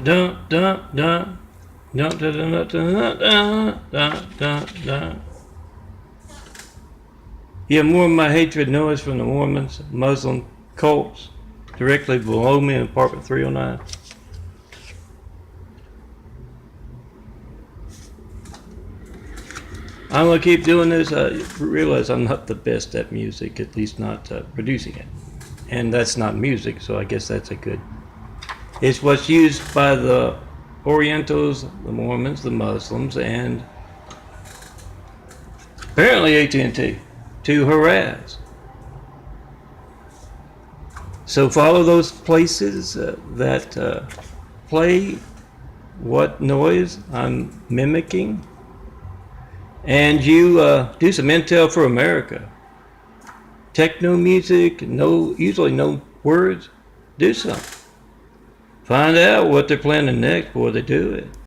Dun dun dun. Dun dun dun dun dun dun dun dun dun. Yeah, more of my hatred noise from the Mormons, Muslim cults, directly below me in apartment 309. I'm going to keep doing this. I realize I'm not the best at music, at least not producing it. And that's not music, so I guess that's a good. It's what's used by the Orientals, the Mormons, the Muslims, and apparently AT&T to harass. So follow those places that play what noise I'm mimicking. And you do some intel for America. Techno music, usually no words. Do some. Find out what they're planning next before they do it.